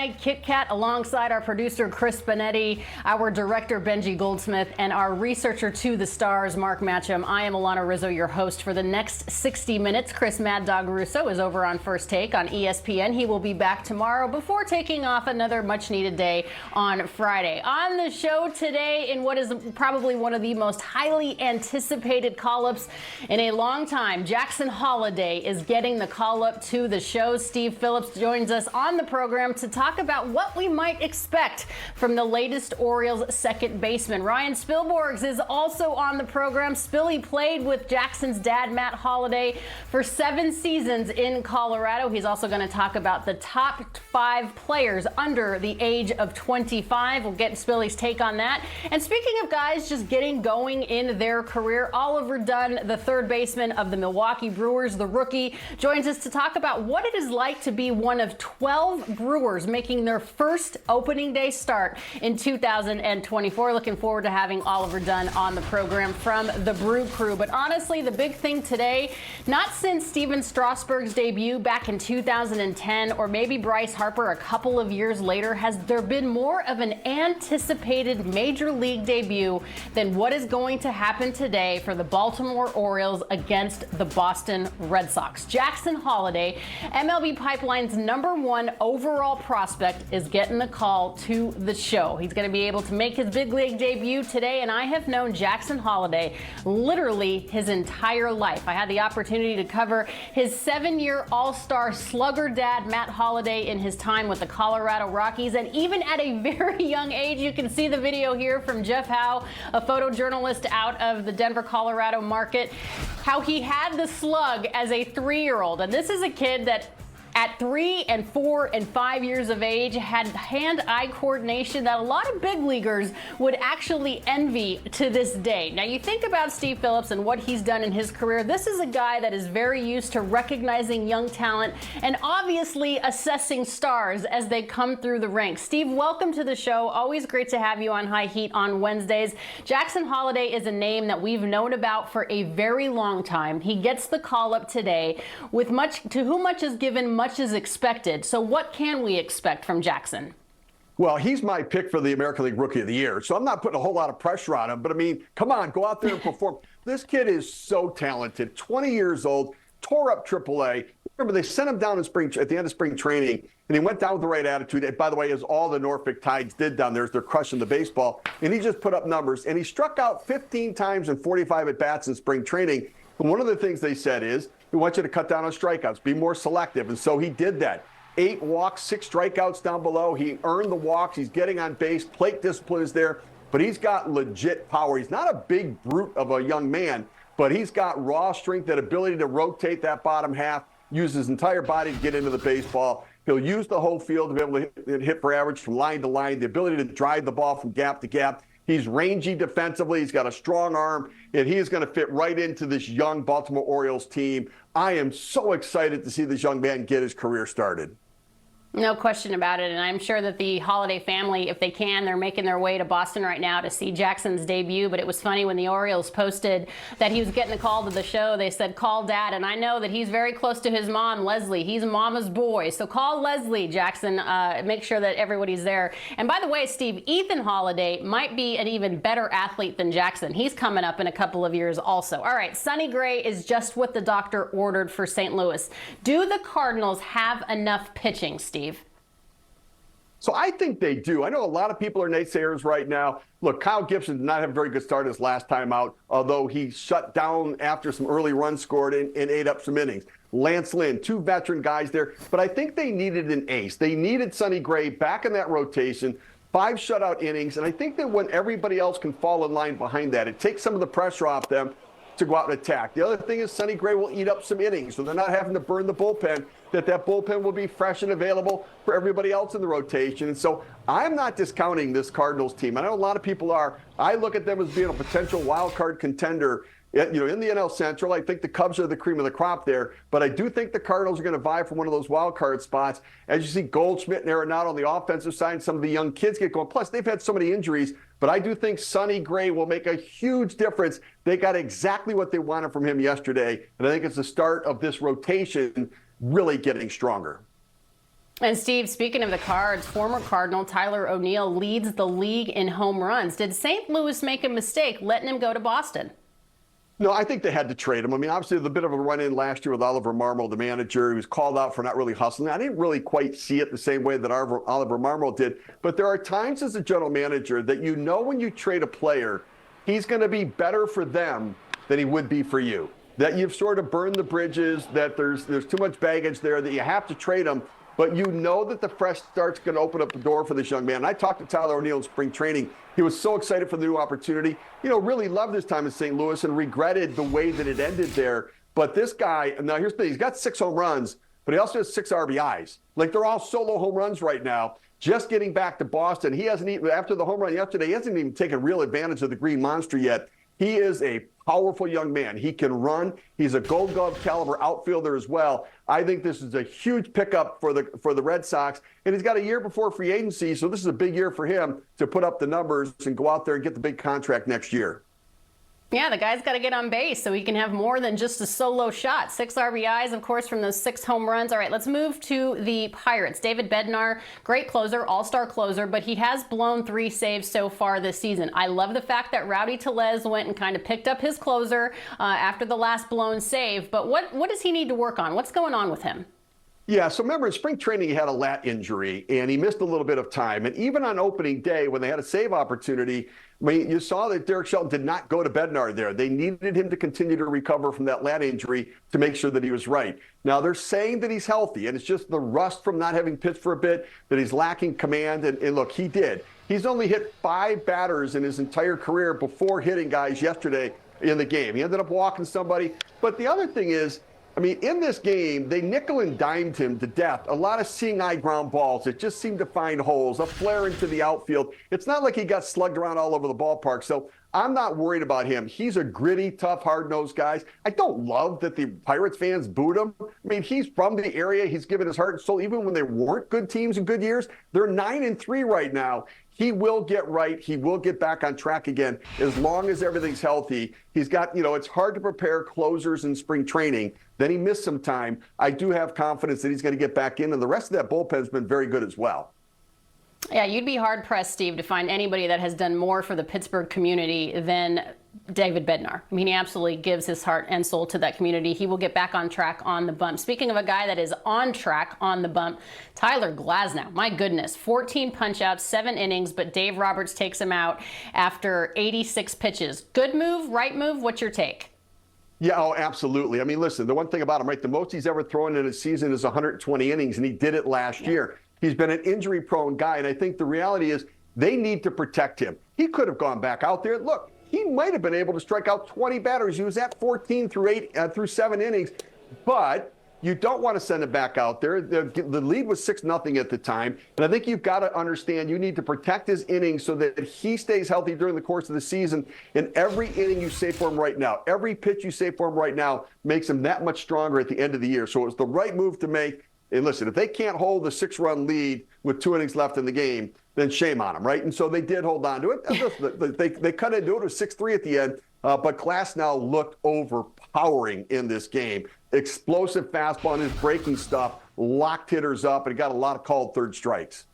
Night Kit Kat alongside our producer Chris Benetti, our director Benji Goldsmith, and our researcher to the stars Mark Matcham. I am Alana Rizzo, your host for the next 60 minutes. Chris Mad Dog Russo is over on First Take on ESPN. He will be back tomorrow before taking off another much-needed day on Friday. On the show today, in what is probably one of the most highly anticipated call-ups in a long time, Jackson Holliday is getting the call-up to the show. Steve Phillips joins us on the program to talk about what we might expect from the latest Orioles second baseman. Ryan Spilborghs is also on the program. Spilly played with Jackson's dad, Matt Holliday, for 7 seasons in Colorado. He's also going to talk about the top 5 players under the age of 25. We'll get Spilly's take on that. And speaking of guys just getting going in their career, Oliver Dunn, the third baseman of the Milwaukee Brewers, the rookie, joins us to talk about what it is like to be one of 12 Brewers making their first opening day start in 2024. Looking forward to having Oliver Dunn on the program from the Brew Crew. But honestly, the big thing today, not since Steven Strasburg's debut back in 2010 or maybe Bryce Harper a couple of years later, has there been more of an anticipated major league debut than what is going to happen today for the Baltimore Orioles against the Boston Red Sox. Jackson Holliday, MLB Pipeline's #1 overall prospect, is getting the call to the show. He's going to be able to make his big league debut today, and I have known Jackson Holliday literally his entire life. I had the opportunity to cover his 7-year All-Star slugger dad, Matt Holliday, in his time with the Colorado Rockies, and even at a very young age, you can see the video here from Jeff Howe, a photojournalist out of the Denver, Colorado market, how he had the slug as a 3-year-old. And this is a kid that at 3 and 4 and 5 years of age had hand-eye coordination that a lot of big leaguers would actually envy to this day. Now, you think about Steve Phillips and what he's done in his career. This is a guy that is very used to recognizing young talent and obviously assessing stars as they come through the ranks. Steve, welcome to the show. Always great to have you on High Heat on Wednesdays. Jackson Holliday is a name that we've known about for a very long time. He gets the call up today with to whom much is given, much is expected. So what can we expect from Jackson? Well, he's my pick for the American League Rookie of the Year, so I'm not putting a whole lot of pressure on him. But, I mean, come on, go out there and perform. This kid is so talented, 20 years old, tore up AAA. Remember, they sent him down at the end of spring training, and he went down with the right attitude. And by the way, as all the Norfolk Tides did down there, as they're crushing the baseball. And he just put up numbers, and he struck out 15 times in 45 at-bats in spring training. And one of the things they said is, we want you to cut down on strikeouts, be more selective. And so he did that. 8 walks, 6 strikeouts down below. He earned the walks. He's getting on base. Plate discipline is there. But he's got legit power. He's not a big brute of a young man, but he's got raw strength, that ability to rotate that bottom half, use his entire body to get into the baseball. He'll use the whole field to be able to hit for average from line to line, the ability to drive the ball from gap to gap. He's rangy defensively. He's got a strong arm, and he is going to fit right into this young Baltimore Orioles team. I am so excited to see this young man get his career started. No question about it, and I'm sure that the Holliday family, if they can, they're making their way to Boston right now to see Jackson's debut. But it was funny when the Orioles posted that he was getting a call to the show. They said, call Dad, and I know that he's very close to his mom, Leslie. He's mama's boy, so call Leslie, Jackson. Make sure that everybody's there. And by the way, Steve, Ethan Holliday might be an even better athlete than Jackson. He's coming up in a couple of years also. All right, Sonny Gray is just what the doctor ordered for St. Louis. Do the Cardinals have enough pitching, Steve? So I think they do. I know a lot of people are naysayers right now. Look, Kyle Gibson did not have a very good start his last time out, although he shut down after some early runs scored and ate up some innings. Lance Lynn, 2 veteran guys there. But I think they needed an ace. They needed Sonny Gray back in that rotation, 5 shutout innings. And I think that when everybody else can fall in line behind that, it takes some of the pressure off them to go out and attack. The other thing is Sonny Gray will eat up some innings, so they're not having to burn the bullpen, that bullpen will be fresh and available for everybody else in the rotation. And so I'm not discounting this Cardinals team. I know a lot of people are. I look at them as being a potential wild card contender in the NL Central. I think the Cubs are the cream of the crop there, but I do think the Cardinals are going to vie for one of those wild card spots. As you see Goldschmidt and Arenado on the offensive side, some of the young kids get going. Plus, they've had so many injuries, but I do think Sonny Gray will make a huge difference. They got exactly what they wanted from him yesterday, and I think it's the start of this rotation really getting stronger. And Steve, speaking of the Cards, former Cardinal Tyler O'Neill leads the league in home runs. Did St. Louis make a mistake letting him go to Boston? No, I think they had to trade him. I mean, obviously, the bit of a run-in last year with Oliver Marmol, the manager. He was called out for not really hustling. I didn't really quite see it the same way that Oliver Marmol did. But there are times as a general manager that you know when you trade a player, he's going to be better for them than he would be for you. That you've sort of burned the bridges, that there's too much baggage there, that you have to trade him. But you know that the fresh start's going to open up the door for this young man. And I talked to Tyler O'Neill in spring training. He was so excited for the new opportunity. You know, really loved his time in St. Louis and regretted the way that it ended there. But this guy, now here's the thing, he's got 6 home runs, but he also has 6 RBIs. Like, they're all solo home runs right now. Just getting back to Boston, he hasn't even, after the home run yesterday, he hasn't even taken real advantage of the Green Monster yet. He is a powerful young man. He can run. He's a Gold Glove caliber outfielder as well. I think this is a huge pickup for the Red Sox, and he's got a year before free agency, so this is a big year for him to put up the numbers and go out there and get the big contract next year. Yeah, the guy's got to get on base so he can have more than just a solo shot. 6 RBIs, of course, from those 6 home runs. All right, let's move to the Pirates. David Bednar, great closer, all-star closer, but he has blown 3 saves so far this season. I love the fact that Rowdy Tellez went and kind of picked up his closer after the last blown save. But what does he need to work on? What's going on with him? Yeah, so remember in spring training he had a lat injury and he missed a little bit of time. And even on opening day when they had a save opportunity, I mean, you saw that Derek Shelton did not go to Bednar there. They needed him to continue to recover from that lat injury to make sure that he was right. Now they're saying that he's healthy and it's just the rust from not having pitched for a bit, that he's lacking command. And look, he did. He's only hit 5 batters in his entire career before hitting guys yesterday in the game. He ended up walking somebody. But the other thing is, I mean, in this game, they nickel and dimed him to death. A lot of seeing eye ground balls that just seemed to find holes, a flare into the outfield. It's not like he got slugged around all over the ballpark. So I'm not worried about him. He's a gritty, tough, hard-nosed guy. I don't love that the Pirates fans booed him. I mean, he's from the area. He's given his heart and soul. Even when they weren't good teams in good years, they're 9-3 right now. He will get right. He will get back on track again as long as everything's healthy. He's got, you know, it's hard to prepare closers in spring training. Then he missed some time. I do have confidence that he's going to get back in, and the rest of that bullpen's been very good as well. Yeah, you'd be hard-pressed, Steve, to find anybody that has done more for the Pittsburgh community than David Bednar. I mean, he absolutely gives his heart and soul to that community. He will get back on track on the bump. Speaking of a guy that is on track on the bump, Tyler Glasnow. My goodness, 14 punch-outs, 7 innings, but Dave Roberts takes him out after 86 pitches. Good move, right move? What's your take? Yeah, oh, absolutely. I mean, listen, the one thing about him, right, the most he's ever thrown in a season is 120 innings, and he did it last year. He's been an injury-prone guy, and I think the reality is they need to protect him. He could have gone back out there. Look, he might have been able to strike out 20 batters. He was at 14 through 7 innings, but you don't want to send him back out there. The lead was 6-0 at the time, and I think you've got to understand you need to protect his innings so that he stays healthy during the course of the season. And every inning you save for him right now, every pitch you save for him right now makes him that much stronger at the end of the year. So it was the right move to make. And listen, if they can't hold the 6-run lead with 2 innings left in the game, then shame on them, right? And so they did hold on to it. They cut into it. It was 6-3 at the end. But Glasnow looked overpowering in this game. Explosive fastball and his breaking stuff locked hitters up, and he got a lot of called third strikes.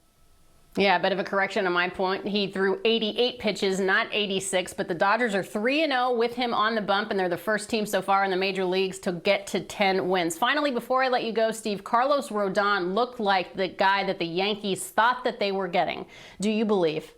Yeah, a bit of a correction on my point. He threw 88 pitches, not 86, but the Dodgers are 3-0 with him on the bump, and they're the first team so far in the major leagues to get to 10 wins. Finally, before I let you go, Steve, Carlos Rodón looked like the guy that the Yankees thought that they were getting. Do you believe?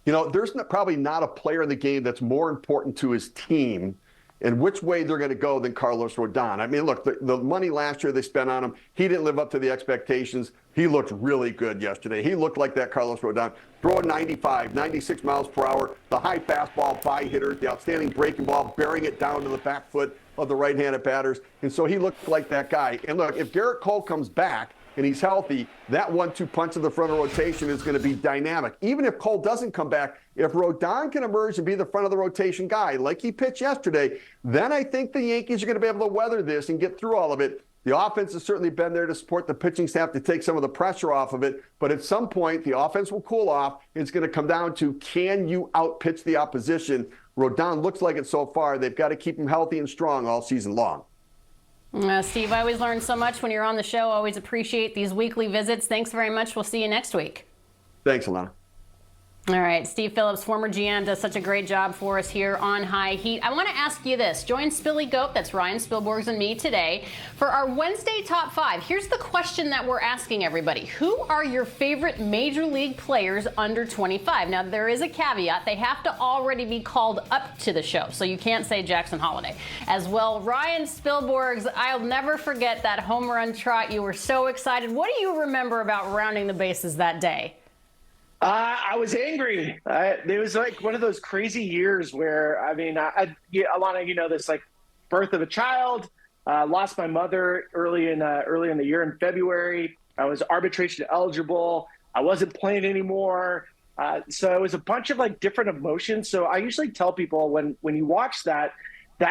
You know, there's probably not a player in the game that's more important to his team and which way they're going to go than Carlos Rodón. I mean, look, the money last year they spent on him, he didn't live up to the expectations. He looked really good yesterday. He looked like that Carlos Rodón. Throwing 95, 96 miles per hour, the high fastball by hitters, the outstanding breaking ball, bearing it down to the back foot of the right-handed batters. And so he looked like that guy. And look, if Garrett Cole comes back and he's healthy, that 1-2 punch of the front of rotation is going to be dynamic. Even if Cole doesn't come back, if Rodón can emerge and be the front of the rotation guy like he pitched yesterday, then I think the Yankees are going to be able to weather this and get through all of it. The offense has certainly been there to support the pitching staff to take some of the pressure off of it. But at some point, the offense will cool off. It's going to come down to, can you outpitch the opposition? Rodón looks like it so far. They've got to keep him healthy and strong all season long. Steve, I always learn so much when you're on the show. Always appreciate these weekly visits. Thanks very much. We'll see you next week. Thanks, Alana. All right, Steve Phillips, former GM, does such a great job for us here on High Heat. I want to ask you this. Join Spilly Goat, that's Ryan Spilborghs and me today, for our Wednesday Top 5. Here's the question that we're asking everybody. Who are your favorite Major League players under 25? Now, there is a caveat. They have to already be called up to the show, so you can't say Jackson Holliday. As well, Ryan Spilborghs, I'll never forget that home run trot. You were so excited. What do you remember about rounding the bases that day? I was angry. It was like one of those crazy years where, Alana, you know this, like birth of a child, lost my mother early in the year in February. I was arbitration eligible. I wasn't playing anymore. So it was a bunch of like different emotions. So I usually tell people when you watch that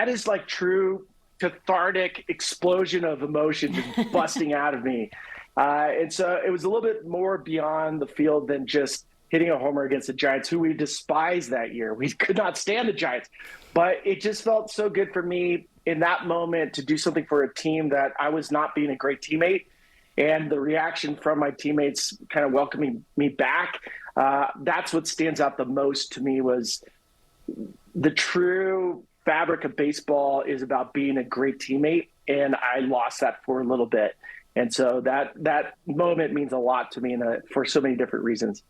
is like true cathartic explosion of emotion just busting out of me. And so it was a little bit more beyond the field than just hitting a homer against the Giants, who we despised that year. We could not stand the Giants. But it just felt so good for me in that moment to do something for a team that I was not being a great teammate. And the reaction from my teammates kind of welcoming me back, that's what stands out the most to me. Was the true fabric of baseball is about being a great teammate. And I lost that for a little bit. And so that moment means a lot to me for so many different reasons.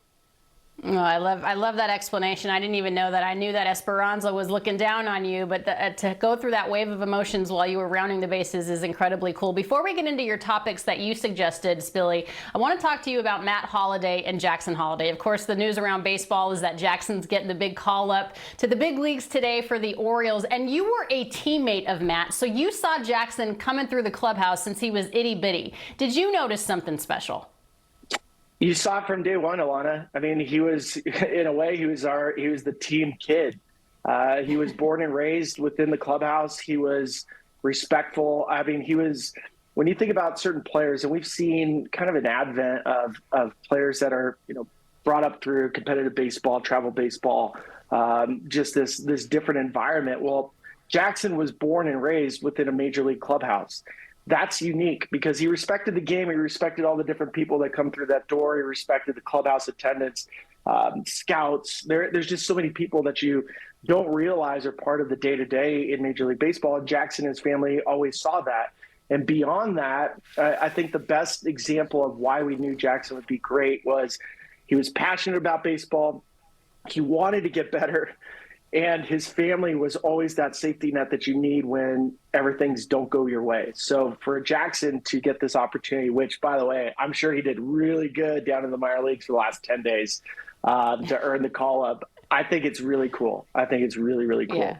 Oh, I love that explanation. I didn't even know that. I knew that Esperanza was looking down on you, but to go through that wave of emotions while you were rounding the bases is incredibly cool. Before we get into your topics that you suggested, Spilly, I want to talk to you about Matt Holliday and Jackson Holliday. Of course, the news around baseball is that Jackson's getting the big call up to the big leagues today for the Orioles, and you were a teammate of Matt, so you saw Jackson coming through the clubhouse since he was itty bitty. Did you notice something special? You saw it from day one, Alana. I mean, he was, in a way, he was the team kid. He was born and raised within the clubhouse. He was respectful. I mean, when you think about certain players, and we've seen kind of an advent of players that are, brought up through competitive baseball, travel baseball, just this different environment. Well, Jackson was born and raised within a major league clubhouse. That's unique because he respected the game. He respected all the different people that come through that door. He respected the clubhouse attendants, scouts. There's just so many people that you don't realize are part of the day-to-day in Major League Baseball. And Jackson and his family always saw that. And beyond that, I think the best example of why we knew Jackson would be great was he was passionate about baseball. He wanted to get better. And his family was always that safety net that you need when everything's don't go your way. So for Jackson to get this opportunity, which, by the way, I'm sure he did really good down in the minor leagues for the last 10 days to earn the call up, I think it's really cool. I think it's really, really cool.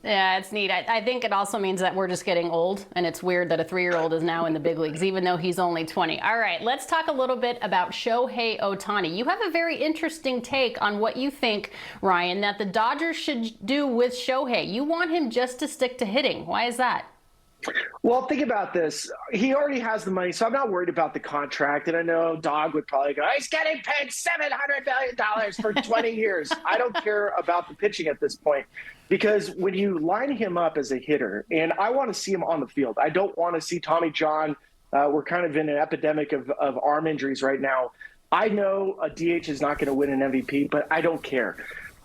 Yeah, it's neat. I think it also means that we're just getting old, and it's weird that a 3-year-old is now in the big leagues, even though he's only 20. All right, let's talk a little bit about Shohei Ohtani. You have a very interesting take on what you think, Ryan, that the Dodgers should do with Shohei. You want him just to stick to hitting. Why is that? Well, think about this. He already has the money, so I'm not worried about the contract. And I know Dog would probably go, he's getting paid $700 million for 20 years. I don't care about the pitching at this point because when you line him up as a hitter, and I want to see him on the field. I don't want to see Tommy John. We're kind of in an epidemic of arm injuries right now. I know a DH is not going to win an MVP, but I don't care.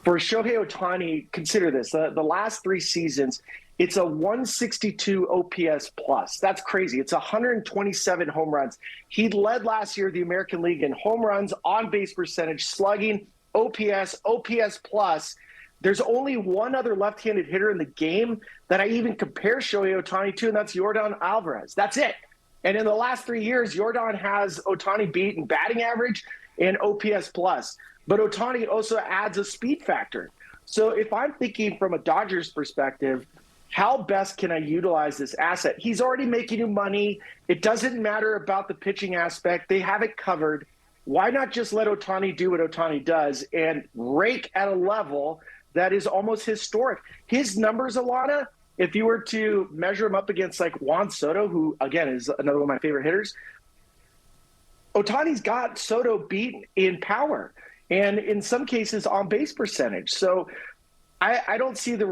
For Shohei Ohtani, consider this. The last 3 seasons, it's a 162 OPS plus. That's crazy. It's 127 home runs. He led last year the American League in home runs, on-base percentage, slugging, OPS, OPS plus. There's only one other left-handed hitter in the game that I even compare Shohei Ohtani to, and that's Yordan Alvarez. That's it. And in the last 3 years, Yordan has Ohtani beat in batting average and OPS plus. But Ohtani also adds a speed factor. So if I'm thinking from a Dodgers perspective, how best can I utilize this asset? He's already making you money. It doesn't matter about the pitching aspect. They have it covered. Why not just let Ohtani do what Ohtani does and rake at a level that is almost historic? His numbers, Alana, if you were to measure him up against like Juan Soto, who, again, is another one of my favorite hitters, Ohtani's got Soto beat in power and in some cases on base percentage. So I don't see the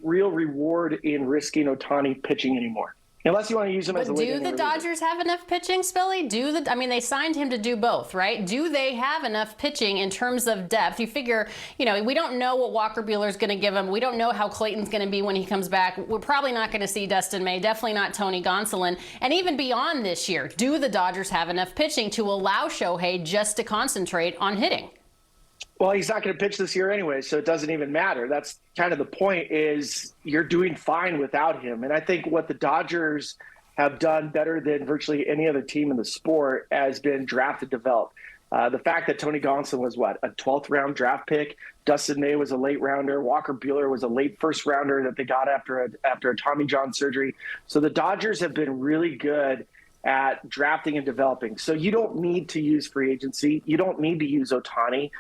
real reward in risking Ohtani pitching anymore. Unless you want to use him as a But do the Dodgers have enough pitching, Spilly? They signed him to do both, right? Do they have enough pitching in terms of depth? You figure, we don't know what Walker Buehler's going to give him. We don't know how Clayton's going to be when he comes back. We're probably not going to see Dustin May, definitely not Tony Gonsolin. And even beyond this year, do the Dodgers have enough pitching to allow Shohei just to concentrate on hitting? Well, he's not going to pitch this year anyway, so it doesn't even matter. That's kind of the point, is you're doing fine without him. And I think what the Dodgers have done better than virtually any other team in the sport has been draft and develop. The fact that Tony Gonsolin was, a 12th round draft pick, Dustin May was a late rounder, Walker Buehler was a late first rounder that they got after a Tommy John surgery. So the Dodgers have been really good at drafting and developing. So you don't need to use free agency. You don't need to use Ohtani.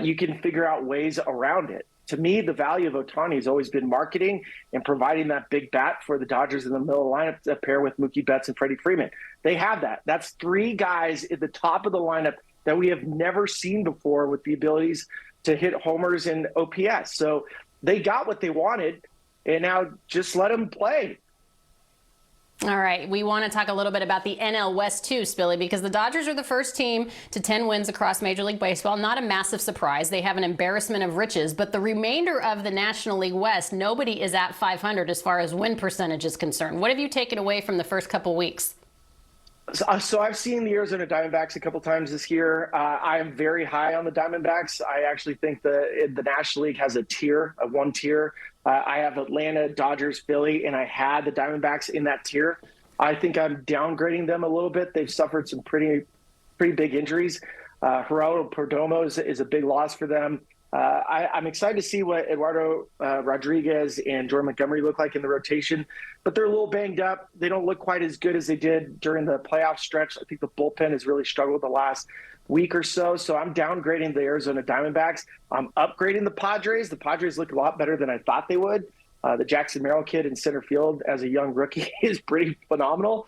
You can figure out ways around it. To me, the value of Ohtani has always been marketing and providing that big bat for the Dodgers in the middle of the lineup to pair with Mookie Betts and Freddie Freeman. They have that. That's three guys at the top of the lineup that we have never seen before with the abilities to hit homers and OPS. So they got what they wanted, and now just let them play. All right, we want to talk a little bit about the NL West too, Spilly, because the Dodgers are the first team to 10 wins across Major League Baseball. Not a massive surprise. They have an embarrassment of riches, but the remainder of the National League West, nobody is at 500 as far as win percentage is concerned. What have you taken away from the first couple weeks? So I've seen the Arizona Diamondbacks a couple times this year. I am very high on the Diamondbacks. I actually think the National League has a one tier. I have Atlanta, Dodgers, Philly, and I had the Diamondbacks in that tier. I think I'm downgrading them a little bit. They've suffered some pretty big injuries. Geraldo Perdomo is a big loss for them. I'm excited to see what Eduardo Rodriguez and Jordan Montgomery look like in the rotation, but they're a little banged up. They don't look quite as good as they did during the playoff stretch. I think the bullpen has really struggled the last week or so. So I'm downgrading the Arizona Diamondbacks. I'm upgrading the Padres. The Padres look a lot better than I thought they would. The Jackson Merrill kid in center field as a young rookie is pretty phenomenal.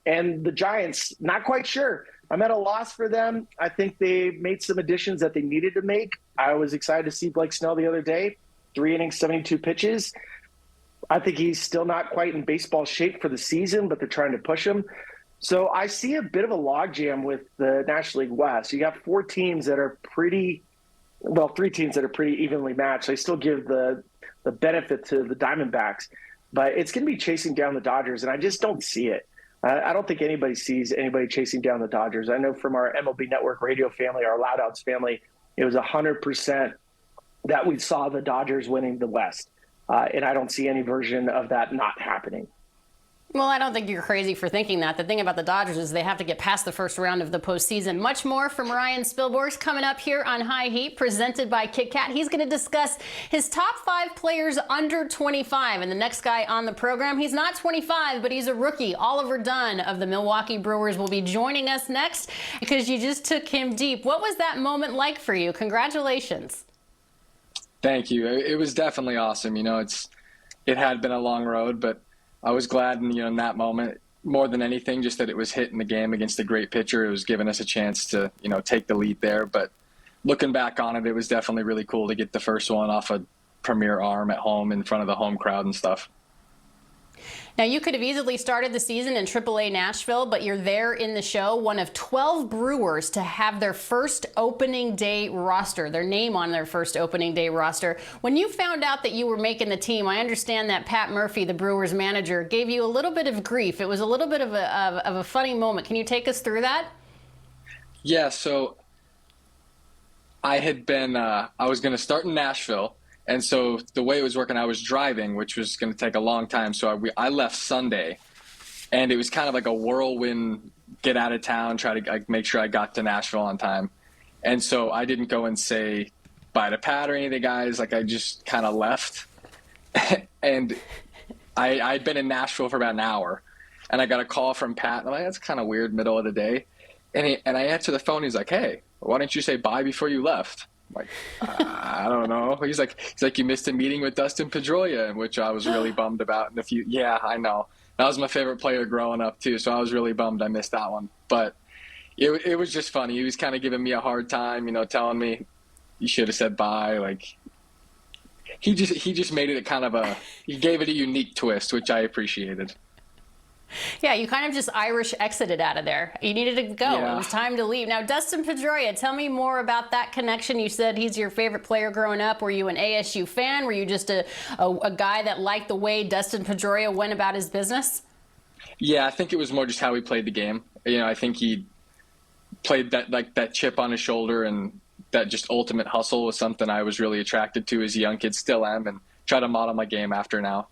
And the Giants, not quite sure. I'm at a loss for them. I think they made some additions that they needed to make. I was excited to see Blake Snell the other day, 3 innings, 72 pitches. I think he's still not quite in baseball shape for the season, but they're trying to push him. So I see a bit of a logjam with the National League West. You got 4 teams that are three teams that are pretty evenly matched. I still give the benefit to the Diamondbacks, but it's going to be chasing down the Dodgers, and I just don't see it. I don't think anybody sees anybody chasing down the Dodgers. I know from our MLB Network radio family, our Loud Outs family, it was 100% that we saw the Dodgers winning the West. And I don't see any version of that not happening. Well, I don't think you're crazy for thinking that. The thing about the Dodgers is they have to get past the first round of the postseason. Much more from Ryan Spilborghs coming up here on High Heat, presented by Kit Kat. He's going to discuss his top 5 players under 25. And the next guy on the program, he's not 25, but he's a rookie. Oliver Dunn of the Milwaukee Brewers will be joining us next because you just took him deep. What was that moment like for you? Congratulations. Thank you. It was definitely awesome. It had been a long road, but I was glad in that moment, more than anything, just that it was hitting the game against a great pitcher. It was giving us a chance to, take the lead there. But looking back on it, it was definitely really cool to get the first one off a premier arm at home in front of the home crowd and stuff. Now, you could have easily started the season in AAA Nashville, but you're there in the show, one of 12 Brewers to have their first opening day roster, their name on their first opening day roster. When you found out that you were making the team, I understand that Pat Murphy, the Brewers manager, gave you a little bit of grief. It was a little bit of a funny moment. Can you take us through that? Yeah, so I had been, I was going to start in Nashville. And so the way it was working, I was driving, which was going to take a long time. So I left Sunday, and it was kind of like a whirlwind, get out of town, try to make sure I got to Nashville on time. And so I didn't go and say bye to Pat or any of the guys. I just kind of left. And I'd been in Nashville for about an hour, and I got a call from Pat. And I'm like, that's kind of weird, middle of the day. And I answer the phone. He's like, hey, why didn't you say bye before you left? I'm like, I don't know. He's like, you missed a meeting with Dustin Pedroia, which I was really bummed about. Yeah, I know. That was my favorite player growing up too, so I was really bummed I missed that one. But it was just funny. He was kind of giving me a hard time, telling me you should have said bye. He just made it he gave it a unique twist, which I appreciated. Yeah, you kind of just Irish exited out of there. You needed to go. Yeah. It was time to leave. Now, Dustin Pedroia, tell me more about that connection. You said he's your favorite player growing up. Were you an ASU fan? Were you just a guy that liked the way Dustin Pedroia went about his business? Yeah, I think it was more just how he played the game. I think he played that chip on his shoulder, and that just ultimate hustle was something I was really attracted to as a young kid, still am, and try to model my game after now.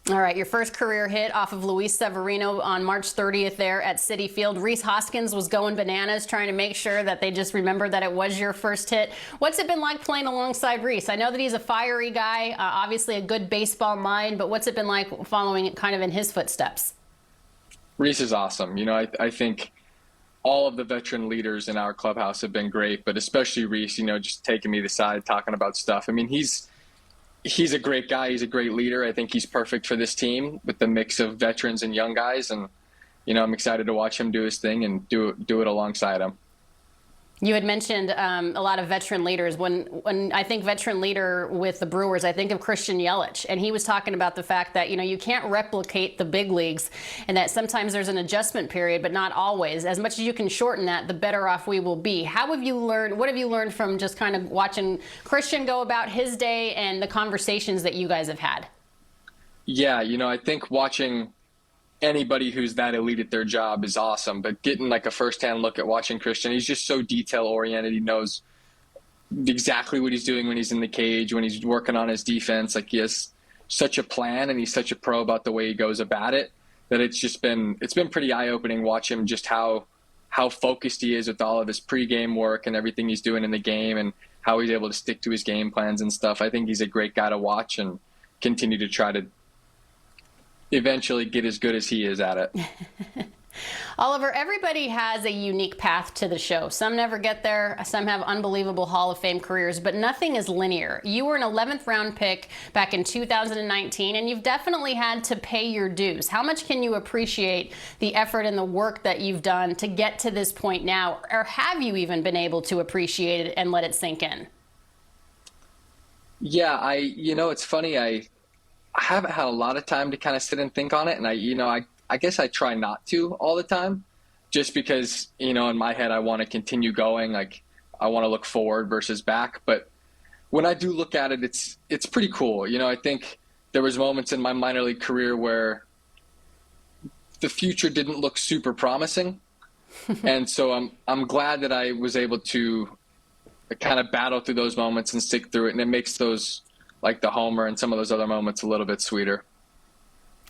All right, your first career hit off of Luis Severino on March 30th there at Citi Field. Rhys Hoskins was going bananas trying to make sure that they just remembered that it was your first hit. What's it been like playing alongside Rhys? I know that he's a fiery guy, obviously a good baseball mind, but what's it been like following kind of in his footsteps? Rhys is awesome. I think all of the veteran leaders in our clubhouse have been great, but especially Rhys, just taking me to the side, talking about stuff. I mean, he's a great guy. He's a great leader. I think he's perfect for this team with the mix of veterans and young guys. And, I'm excited to watch him do his thing and do it alongside him. You had mentioned a lot of veteran leaders. When I think veteran leader with the Brewers, I think of Christian Yelich. And he was talking about the fact that, you can't replicate the big leagues and that sometimes there's an adjustment period, but not always. As much as you can shorten that, the better off we will be. What have you learned from just kind of watching Christian go about his day and the conversations that you guys have had? Yeah, I think watching anybody who's that elite at their job is awesome, but getting like a firsthand look at watching Christian, he's just so detail oriented. He knows exactly what he's doing when he's in the cage, when he's working on his defense. Like, he has such a plan and he's such a pro about the way he goes about it, that it's been pretty eye opening watch him, just how focused he is with all of his pregame work and everything he's doing in the game, and how he's able to stick to his game plans and stuff. I think he's a great guy to watch and continue to try to eventually get as good as he is at it. Oliver, everybody has a unique path to the show. Some never get there. Some have unbelievable Hall of Fame careers, but nothing is linear. You were an 11th round pick back in 2019, and you've definitely had to pay your dues. How much can you appreciate the effort and the work that you've done to get to this point now? Or have you even been able to appreciate it and let it sink in? Yeah, it's funny. I haven't had a lot of time to kind of sit and think on it. And I guess I try not to all the time, just because, in my head, I want to continue going. Like, I want to look forward versus back. But when I do look at it, it's pretty cool. I think there was moments in my minor league career where the future didn't look super promising. And so I'm glad that I was able to kind of battle through those moments and stick through it. And it makes those, like the homer and some of those other moments, a little bit sweeter.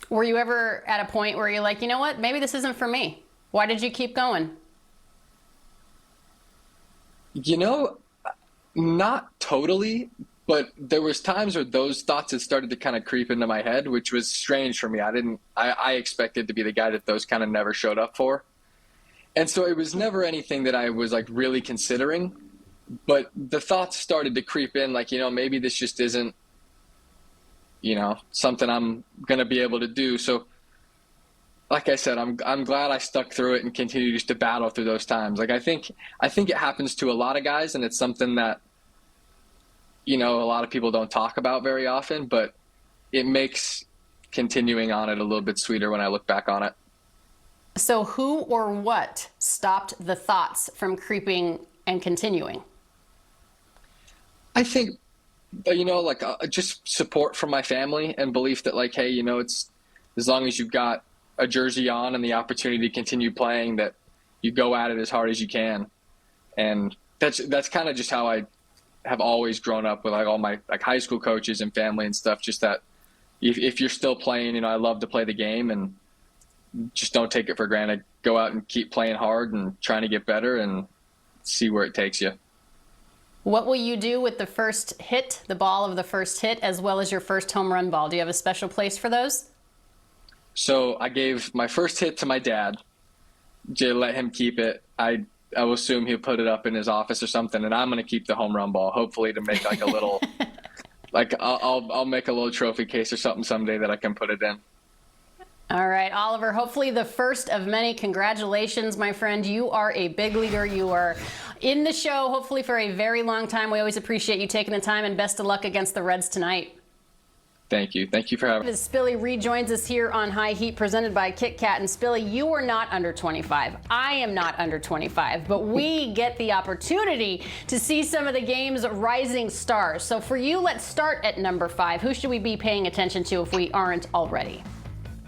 Were you ever at a point where you're like, you know what, maybe this isn't for me? Why did you keep going? Not totally, but there was times where those thoughts had started to kind of creep into my head, which was strange for me. I expected to be the guy that those kind of never showed up for. And so it was never anything that I was like really considering, but the thoughts started to creep in, like, maybe this just isn't, something I'm going to be able to do. So like I said, I'm glad I stuck through it and continue just to battle through those times. Like, I think it happens to a lot of guys, and it's something that, a lot of people don't talk about very often, but it makes continuing on it a little bit sweeter when I look back on it. So who or what stopped the thoughts from creeping and continuing? I think, just support from my family and belief that, like, hey, it's as long as you've got a jersey on and the opportunity to continue playing, that you go at it as hard as you can. And that's kind of just how I have always grown up with, like, all my high school coaches and family and stuff. Just that if you're still playing, I love to play the game, and just don't take it for granted. Go out and keep playing hard and trying to get better and see where it takes you. What will you do with the first hit, the ball of the first hit, as well as your first home run ball? Do you have a special place for those? So I gave my first hit to my dad to let him keep it. I will assume he'll put it up in his office or something, and I'm going to keep the home run ball, hopefully to make like a little, I'll make a little trophy case or something someday that I can put it in. All right, Oliver, hopefully the first of many. Congratulations, my friend. You are a big leaguer. You are in the show, hopefully for a very long time. We always appreciate you taking the time, and best of luck against the Reds tonight. Thank you. Thank you for having me. Spilly rejoins us here on High Heat, presented by Kit Kat. And Spilly, you are not under 25. I am not under 25, but we get the opportunity to see some of the game's rising stars. So for you, let's start at number 5. Who should we be paying attention to if we aren't already?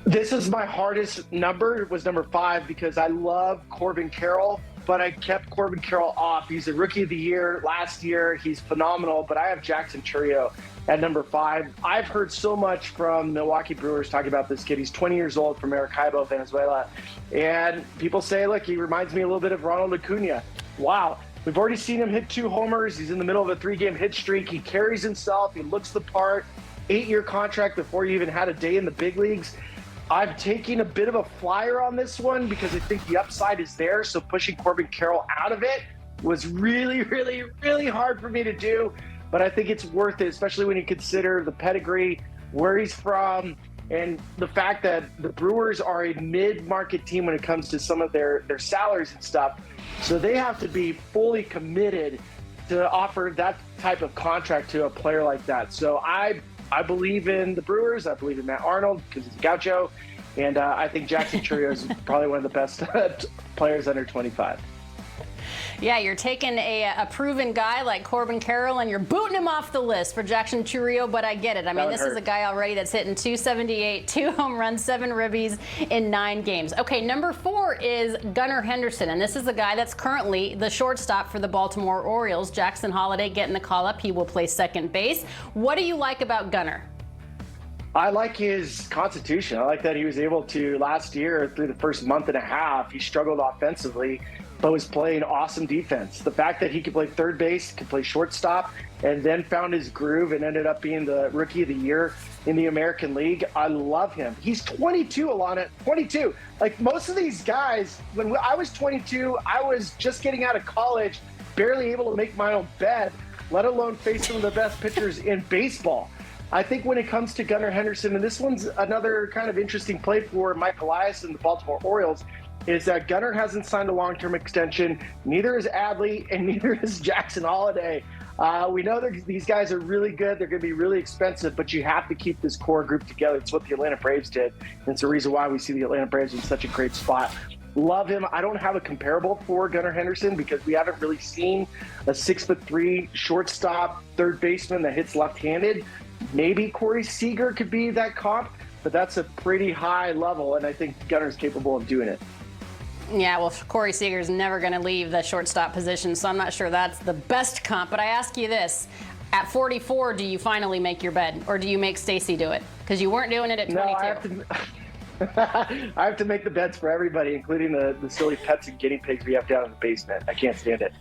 This is my hardest number, was number 5, because I love Corbin Carroll, but I kept Corbin Carroll off. He's a rookie of the year last year. He's phenomenal, but I have Jackson Chourio at number 5. I've heard so much from Milwaukee Brewers talking about this kid. He's 20 years old, from Maracaibo, Venezuela. And people say, look, he reminds me a little bit of Ronald Acuna. Wow. We've already seen him hit 2 homers. He's in the middle of a 3-game hit streak. He carries himself. He looks the part. 8-year contract before he even had a day in the big leagues. I'm taking a bit of a flyer on this one because I think the upside is there. So pushing Corbin Carroll out of it was really, really, really hard for me to do. But I think it's worth it, especially when you consider the pedigree, where he's from, and the fact that the Brewers are a mid-market team when it comes to some of their salaries and stuff. So they have to be fully committed to offer that type of contract to a player like that. So I believe in the Brewers. I believe in Matt Arnold because he's a gaucho. And I think Jackson Chourio is probably one of the best players under 25. Yeah, you're taking a proven guy like Corbin Carroll and you're booting him off the list for Jackson Chourio, but I get it. I mean, this is a guy already that's hitting 278, 2 home runs, 7 ribbies in 9 games. Okay, number 4 is Gunnar Henderson, and this is the guy that's currently the shortstop for the Baltimore Orioles. Jackson Holliday getting the call up. He will play second base. What do you like about Gunnar? I like his constitution. I like that he was able to, last year, through the first month and a half, he struggled offensively, but was playing awesome defense. The fact that he could play third base, could play shortstop, and then found his groove and ended up being the Rookie of the Year in the American League. I love him. He's 22, Alana, 22. Like most of these guys, when I was 22, I was just getting out of college, barely able to make my own bed, let alone face some of the best pitchers in baseball. I think when it comes to Gunnar Henderson, and this one's another kind of interesting play for Mike Elias and the Baltimore Orioles, is that Gunnar hasn't signed a long-term extension. Neither is Adley, and neither is Jackson Holliday. We know that these guys are really good. They're going to be really expensive, but you have to keep this core group together. It's what the Atlanta Braves did. And it's the reason why we see the Atlanta Braves in such a great spot. Love him. I don't have a comparable for Gunnar Henderson because we haven't really seen a 6'3" shortstop third baseman that hits left-handed. Maybe Corey Seager could be that comp, but that's a pretty high level, and I think Gunnar's capable of doing it. Yeah, well, Corey Seager's never going to leave the shortstop position, so I'm not sure that's the best comp. But I ask you this. At 44, do you finally make your bed, or do you make Stacy do it? Because you weren't doing it at 22. No, I have to make the beds for everybody, including the silly pets and guinea pigs we have down in the basement. I can't stand it.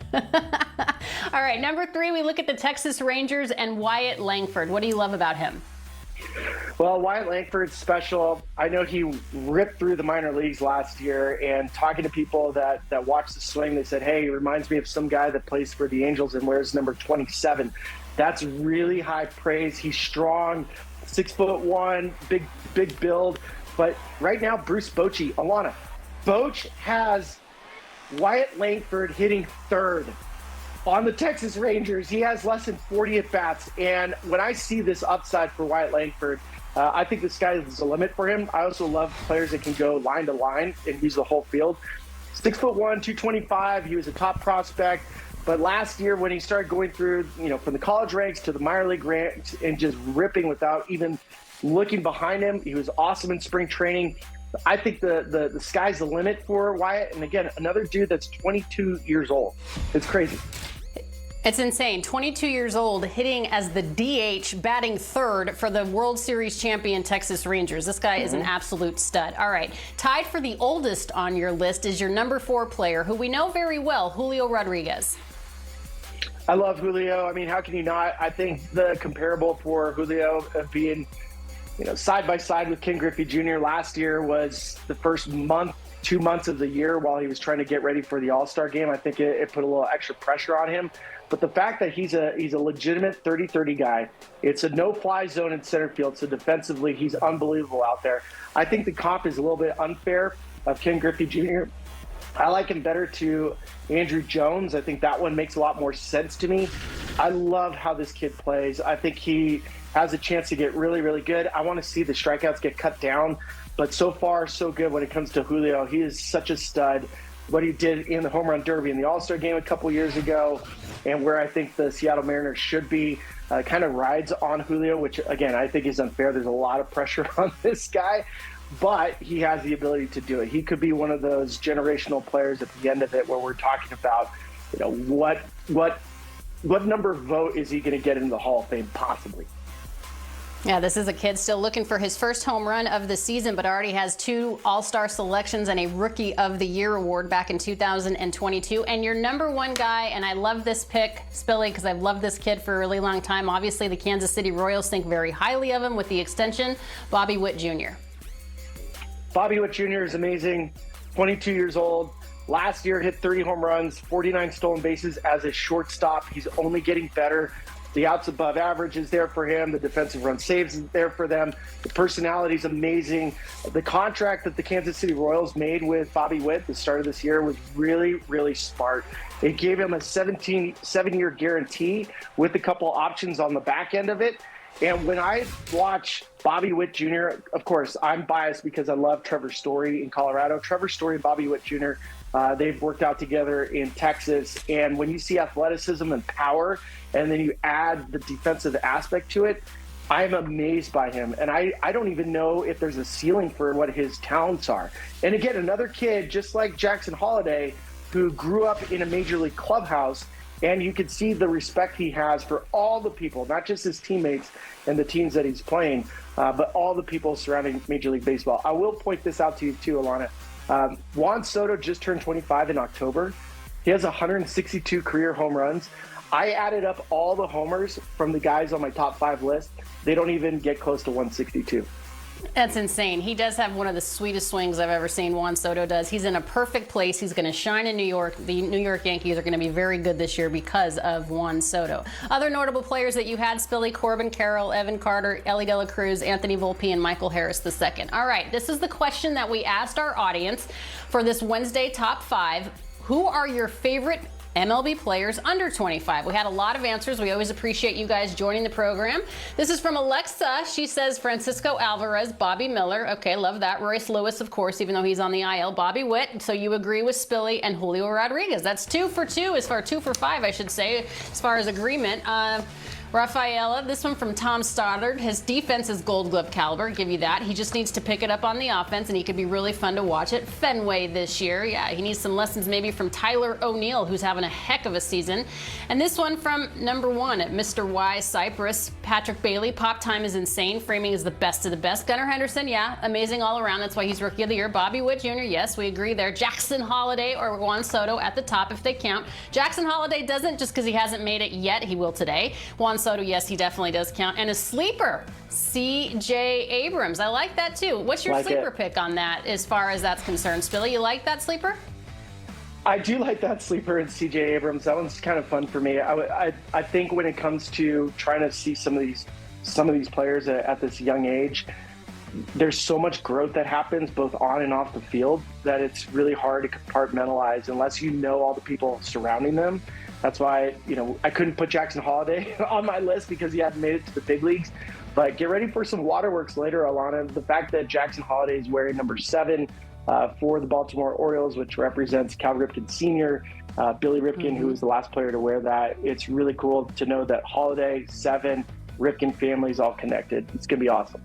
All right, number 3, we look at the Texas Rangers and Wyatt Langford. What do you love about him? Well, Wyatt Langford's special. I know he ripped through the minor leagues last year, and talking to people that watched the swing, they said, hey, he reminds me of some guy that plays for the Angels and wears number 27. That's really high praise. He's strong, 6'1", big build. But right now, Bruce Bochy, Alana, Boch has Wyatt Langford hitting third on the Texas Rangers. He has less than 40 at-bats. And when I see this upside for Wyatt Langford, I think the sky is the limit for him. I also love players that can go line to line and use the whole field. 6'1", 225. He was a top prospect. But last year when he started going through, from the college ranks to the minor league ranks and just ripping without even looking behind him, he was awesome in spring training. I think the sky's the limit for Wyatt. And again, another dude that's 22 years old. It's crazy. It's insane. 22 years old, hitting as the DH, batting third for the World Series champion Texas Rangers. This guy is an absolute stud. All right. Tied for the oldest on your list is your number 4 player, who we know very well, Julio Rodriguez. I love Julio. I mean, how can you not? I think the comparable for Julio of being side by side with Ken Griffey Jr. last year was the first 2 months of the year while he was trying to get ready for the All-Star game. I think it put a little extra pressure on him. But the fact that he's a legitimate 30-30 guy, it's a no-fly zone in center field, so defensively he's unbelievable out there. I think the comp is a little bit unfair of Ken Griffey Jr. I like him better to Andrew Jones. I think that one makes a lot more sense to me. I love how this kid plays. I think he has a chance to get really, really good. I want to see the strikeouts get cut down, but so far, so good when it comes to Julio. He is such a stud. What he did in the home run derby in the All-Star game a couple years ago, and where I think the Seattle Mariners should be, kind of rides on Julio, which, again, I think is unfair. There's a lot of pressure on this guy, but he has the ability to do it. He could be one of those generational players at the end of it where we're talking about, what number vote is he going to get into the Hall of Fame possibly? Yeah, this is a kid still looking for his first home run of the season, but already has 2 All-Star selections and a Rookie of the Year award back in 2022. And your number 1 guy, and I love this pick, Spilly, because I've loved this kid for a really long time. Obviously, the Kansas City Royals think very highly of him with the extension, Bobby Witt Jr. Bobby Witt Jr. is amazing, 22 years old. Last year hit 30 home runs, 49 stolen bases as a shortstop. He's only getting better. The outs above average is there for him. The defensive run saves is there for them. The personality is amazing. The contract that the Kansas City Royals made with Bobby Witt at the start of this year was really, really smart. It gave him a 7-year guarantee with a couple options on the back end of it. And when I watch Bobby Witt Jr., of course, I'm biased because I love Trevor Story in Colorado. Trevor Story and Bobby Witt Jr., they've worked out together in Texas. And when you see athleticism and power, and then you add the defensive aspect to it, I'm amazed by him. And I don't even know if there's a ceiling for what his talents are. And again, another kid, just like Jackson Holliday, who grew up in a major league clubhouse, and you can see the respect he has for all the people, not just his teammates and the teams that he's playing, but all the people surrounding Major League Baseball. I will point this out to you too, Alana. Juan Soto just turned 25 in October. He has 162 career home runs. I added up all the homers from the guys on my top 5 list. They don't even get close to 162. That's insane. He does have one of the sweetest swings I've ever seen. Juan Soto does. He's in a perfect place. He's going to shine in New York. The New York Yankees are going to be very good this year because of Juan Soto. Other notable players that you had, Spilly, Corbin Carroll, Evan Carter, Ellie De La Cruz, Anthony Volpe, and Michael Harris II. All right, this is the question that we asked our audience for this Wednesday Top 5. Who are your favorite MLB players under 25? We had a lot of answers. We always appreciate you guys joining the program. This is from Alexa. She says Francisco Alvarez, Bobby Miller. Okay, love that. Royce Lewis, of course, even though he's on the IL. Bobby Witt. So you agree with Spilly and Julio Rodriguez. That's 2 for 2, 2 for 5, I should say, as far as agreement. Rafaela, this one from Tom Stoddard. His defense is Gold Glove caliber. Give you that. He just needs to pick it up on the offense, and he could be really fun to watch at Fenway this year. Yeah, he needs some lessons maybe from Tyler O'Neill, who's having a heck of a season. And this one from number 1 at Mr. Y Cyprus. Patrick Bailey. Pop time is insane. Framing is the best of the best. Gunnar Henderson, yeah, amazing all around. That's why he's Rookie of the Year. Bobby Witt Jr., yes, we agree there. Jackson Holliday or Juan Soto at the top if they count. Jackson Holliday doesn't just because he hasn't made it yet. He will today. Juan Soto, yes, he definitely does count. And a sleeper, C.J. Abrams. I like that too. What's your sleeper pick on that as far as that's concerned? Spilly, you like that sleeper? I do like that sleeper in C.J. Abrams. That one's kind of fun for me. I think when it comes to trying to see some of these players at this young age, there's so much growth that happens both on and off the field that it's really hard to compartmentalize unless you know all the people surrounding them. That's why, I couldn't put Jackson Holliday on my list because he hadn't made it to the big leagues. But get ready for some waterworks later, Alana. The fact that Jackson Holliday is wearing number 7 for the Baltimore Orioles, which represents Cal Ripken Sr., Billy Ripken, who was the last player to wear that. It's really cool to know that Holliday, 7, Ripken family is all connected. It's going to be awesome.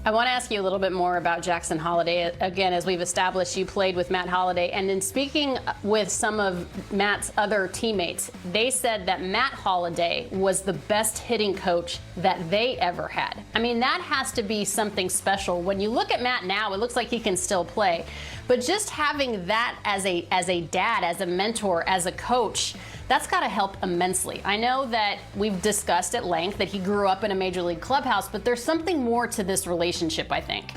I want to ask you a little bit more about Jackson Holliday. Again, as we've established, you played with Matt Holliday. And in speaking with some of Matt's other teammates, they said that Matt Holliday was the best hitting coach that they ever had. I mean, that has to be something special. When you look at Matt now, it looks like he can still play. But just having that as a dad, as a mentor, as a coach, that's got to help immensely. I know that we've discussed at length that he grew up in a major league clubhouse, but there's something more to this relationship, I think.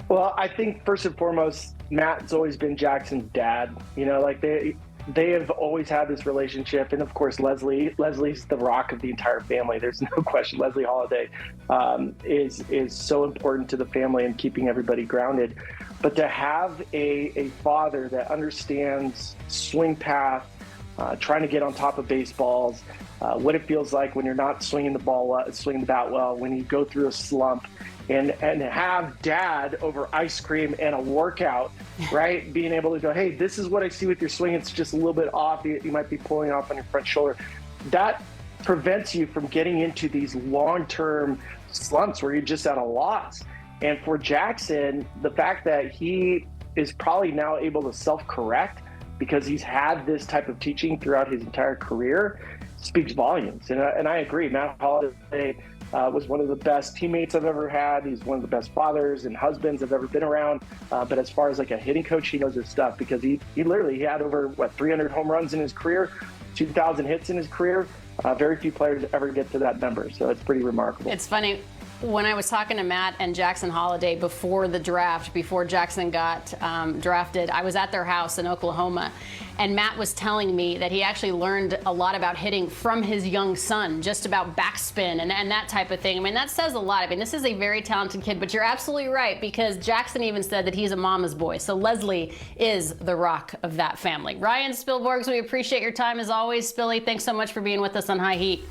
Well, I think first and foremost, Matt's always been Jackson's dad. They have always had this relationship. And of course, Leslie's the rock of the entire family. There's no question. Leslie Holliday is so important to the family and keeping everybody grounded. But to have a father that understands swing path, trying to get on top of baseballs, what it feels like when you're not swinging the bat well, when you go through a slump, and have dad over ice cream and a workout, right? Being able to go, hey, this is what I see with your swing. It's just a little bit off. You might be pulling off on your front shoulder. That prevents you from getting into these long-term slumps where you're just at a loss. And for Jackson, the fact that he is probably now able to self-correct because he's had this type of teaching throughout his entire career speaks volumes. And I agree. Matt Holliday was one of the best teammates I've ever had. He's one of the best fathers and husbands I've ever been around. But as far as like a hitting coach, he knows his stuff because he literally had over 300 home runs in his career, 2,000 hits in his career. Very few players ever get to that number, so it's pretty remarkable. It's funny. When I was talking to Matt and Jackson Holliday before the draft, before Jackson got drafted, I was at their house in Oklahoma, and Matt was telling me that he actually learned a lot about hitting from his young son, just about backspin and that type of thing. I mean, that says a lot. I mean, this is a very talented kid, but you're absolutely right, because Jackson even said that he's a mama's boy. So Leslie is the rock of that family. Ryan Spilborghs, we appreciate your time as always. Spilly, thanks so much for being with us on High Heat.